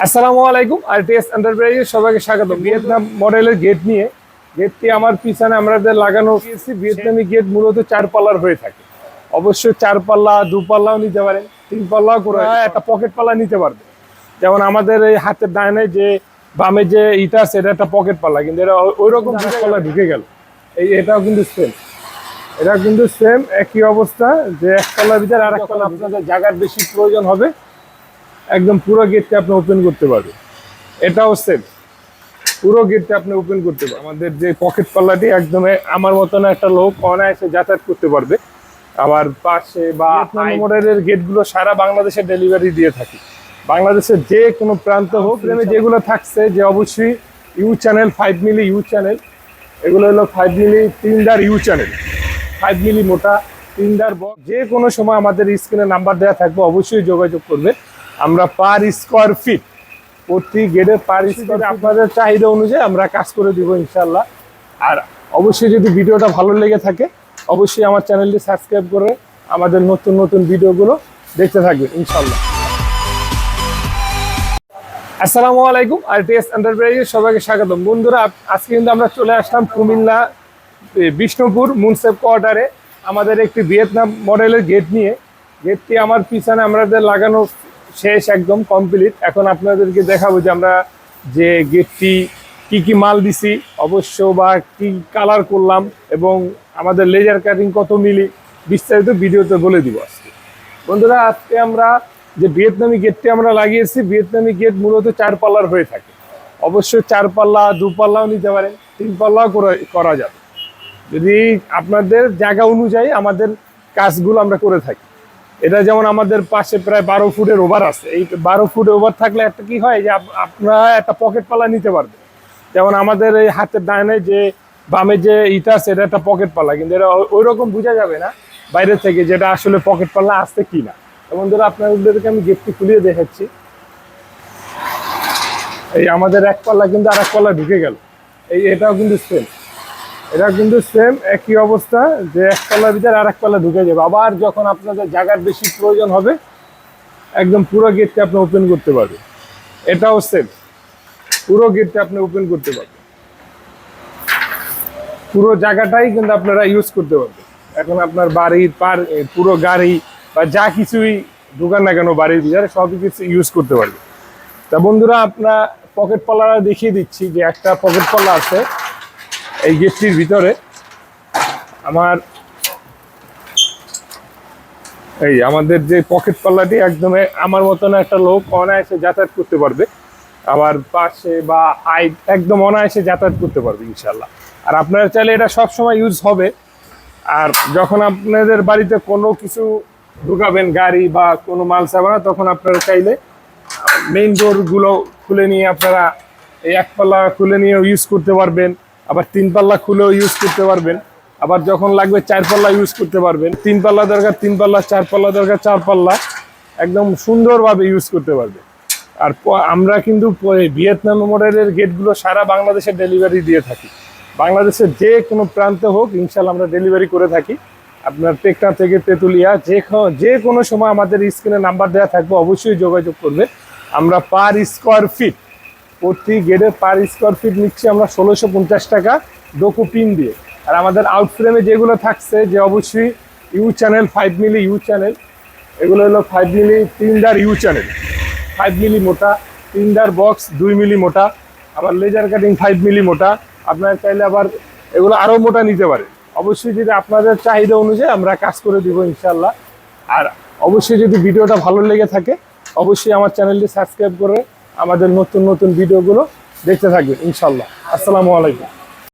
আসসালামু আলাইকুম। আরটিএস এন্টারপ্রাইজে সবাইকে স্বাগত। ভিয়েতনাম মডেলের গেট নিয়ে, গেটটি আমার পিছনে আমাদের লাগানো হয়েছে। ভিয়েতনামি গেট মূলত 4 পাল্লার হয়ে থাকে। অবশ্যই 4 পাল্লা, 2 পাল্লাও নিতে পারেন, 3 পাল্লাও করে একটা পকেট পাল্লা নিতে পারবে। যেমন আমাদের এই হাতের ডাইনে যে বামে যে ইটা আছে, এটা একটা পকেট পাল্লা, কিন্তু এটা ওই রকম 2 পাল্লা ঢুকে গেল। এটাও কিন্তু সেম, এটা কিন্তু সেম একই অবস্থা, যে এক পাল্লার ভিতরে আর এক পাল্লা আপনাদের জায়গার বেশি প্রয়োজন হবে, একদম পুরো গেটটা আপনি ওপেন করতে পারবেন। এটাও সেম, পুরো গেটটা আপনি ওপেন করতে পারবেন। আমাদের যে পকেট পাল্লাটি একদম আমার মতন একটা লোক অনায়াসে যাতায়াত করতে পারবে। আবার পাশে বা মডেলের গেটগুলো সারা বাংলাদেশে ডেলিভারি দিয়ে থাকি। বাংলাদেশের যে কোনো প্রান্ত হোক, যেগুলো থাকছে যে অবশ্যই U channel, 5 milli U channel, এগুলো হলো 5 মিলি 3 দার ইউ চ্যানেল, 5 মিলি মোটা 3 দার বক্স। যে কোনো সময় আমাদের স্ক্রিনে নাম্বার দেওয়া থাকবে, অবশ্যই যোগাযোগ করবে। আমরা পার স্কোয়ার ফিট, প্রতি গেটে পার স্কোয়ার আপনাদের চাহিদা অনুযায়ী আমরা কাজ করে দিব ইনশাল্লাহ। আর অবশ্যই যদি ভিডিওটা ভালো লেগে থাকে, অবশ্যই আমার চ্যানেলটি সাবস্ক্রাইব করে আমাদের নতুন নতুন ভিডিওগুলো দেখতে থাকবেন ইনশাল্লাহ। আসসালামু আলাইকুম। আরটিএস এন্টারপ্রাইজে সবাইকে স্বাগতম। বন্ধুরা, আজকে কিন্তু আমরা চলে আসলাম কুমিল্লা বিষ্ণুপুর মুন্সেফ কোয়ার্টারে আমাদের একটি ভিয়েতনাম মডেলের গেট নিয়ে। গেটটি আমার পিছনে আমাদের লাগানো শেষ, একদম কমপ্লিট। এখন আপনাদেরকে দেখাবো যে আমরা যে গেটটি কি মাল দিছি অবশ্য, বা কি কালার করলাম, এবং আমাদের লেজার কাটিং কত মিলি, বিস্তারিত ভিডিওতে বলে দিব আজকে। বন্ধুরা, আজকে আমরা যে ভিয়েতনামি গেটটি আমরা লাগিয়েছি, ভিয়েতনামি গেট মূলত 4 পাল্লার হয়ে থাকে। অবশ্যই 4 পাল্লা, 2 পাল্লাও নিতে পারেন, 3 পাল্লাও করা যাবে, যদি আপনাদের জায়গা অনুযায়ী আমাদের কাজগুলো আমরা করে থাকি। এটা যেমন আমাদের পাশে প্রায় 12 ফুটের ওভার আছে। এই 12 ফুট ওভার থাকলে একটা কি হয়, যে আপনারা একটা পকেট পাল্লা নিতে পারবেন। যেমন আমাদের এই হাতের ডাইনে যে বামে যে ইটা আছে, এটা একটা পকেট পাল্লা, কিন্তু এটা ওই রকম বোঝা যাবে না বাইরে থেকে যেটা আসলে পকেট পাল্লা আসছে কি না। বন্ধুরা, আপনাদেরকে আমি গেটটি খুলিয়ে দেখাচ্ছি। এই আমাদের এক পাল্লা কিন্তু আর এক পাল্লা ঢুকে গেল। এটাও কিন্তু সেম, এটা কিন্তু সেম একই অবস্থা, যে এক পাল্লার ভিতরে আর এক পাল্লা ঢুকে যাবে। আবার যখন আপনাদের জায়গার বেশি প্রয়োজন হবে, একদম পুরো গেটটা আপনি ওপেন করতে পারবেন। এটাও সেম, পুরো গেটটা আপনি ওপেন করতে পারবেন, পুরো জায়গাটাই কিন্তু আপনারা ইউজ করতে পারবেন। এখন আপনার বাড়ির পুরো গাড়ি বা যা কিছুই ঢুকান না কেন বাড়ির ভিতরে, সবই কিছু ইউজ করতে পারবেন। তা বন্ধুরা, আপনার পকেট পাল্লাটা দেখিয়ে দিচ্ছি, যে একটা পকেট পাল্লা আছে এই গেটটির ভিতরে। আমাদের যে পকেট পাল্লাটি একদম আমার মতন একটা লোক অনায়াসে যাতায়াত করতে পারবে। আবার পাশে বা হাইট একদম অনায়াসে যাতায়াত করতে পারবে ইনশাল্লাহ। আর আপনারা চাইলে এটা সবসময় ইউজ হবে। আর যখন আপনাদের বাড়িতে কোনো কিছু ঢুকাবেন, গাড়ি বা কোনো মাল সাবানা, তখন আপনারা চাইলে মেইন ডোরগুলো খুলে নিয়ে আপনারা এই এক পাল্লা খুলে নিয়েও ইউজ করতে পারবেন। আবার 3 পাল্লা খুলেও ইউজ করতে পারবেন। আবার যখন লাগবে 4 পাল্লা ইউজ করতে পারবেন। 3 পাল্লা দরকার 3 পাল্লা, 4 পাল্লা দরকার 4 পাল্লা, একদম সুন্দরভাবে ইউজ করতে পারবে। আর আমরা কিন্তু ভিয়েতনাম মডেলের গেটগুলো সারা বাংলাদেশে ডেলিভারি দিয়ে থাকি। বাংলাদেশের যে কোনো প্রান্তে হোক ইনশাল্লাহ আমরা ডেলিভারি করে থাকি। আপনার টেকটা থেকে তেঁতুলিয়া যে কোনো সময় আমাদের স্ক্রিনে নাম্বার দেওয়া থাকবে, অবশ্যই যোগাযোগ করবে। আমরা পার স্কোয়ার ফিট, প্রতি গেটে পার স্কোয়ার ফিট নিচ্ছি আমরা 1650 টাকা ডোকো পিন দিয়ে। আর আমাদের আউট ফ্রেমে যেগুলো থাকছে, যে অবশ্যই U channel, 5 milli U channel, এগুলো হলো 5 মিলি 3 দার ইউ চ্যানেল, 5 মিলি মোটা 3 দার বক্স, 2 মিলি মোটা। আবার লেজার কাটিং 5 মিলি মোটা। আপনারা চাইলে আবার এগুলো আরও মোটা নিতে পারে। অবশ্যই যদি আপনাদের চাহিদা অনুযায়ী আমরা কাজ করে দিব ইনশাল্লাহ। আর অবশ্যই যদি ভিডিওটা ভালো লেগে থাকে, অবশ্যই আমার চ্যানেলটি সাবস্ক্রাইব করে আমাদের নতুন নতুন ভিডিওগুলো দেখতে থাকবেন ইনশাল্লাহ। আসসালামু আলাইকুম।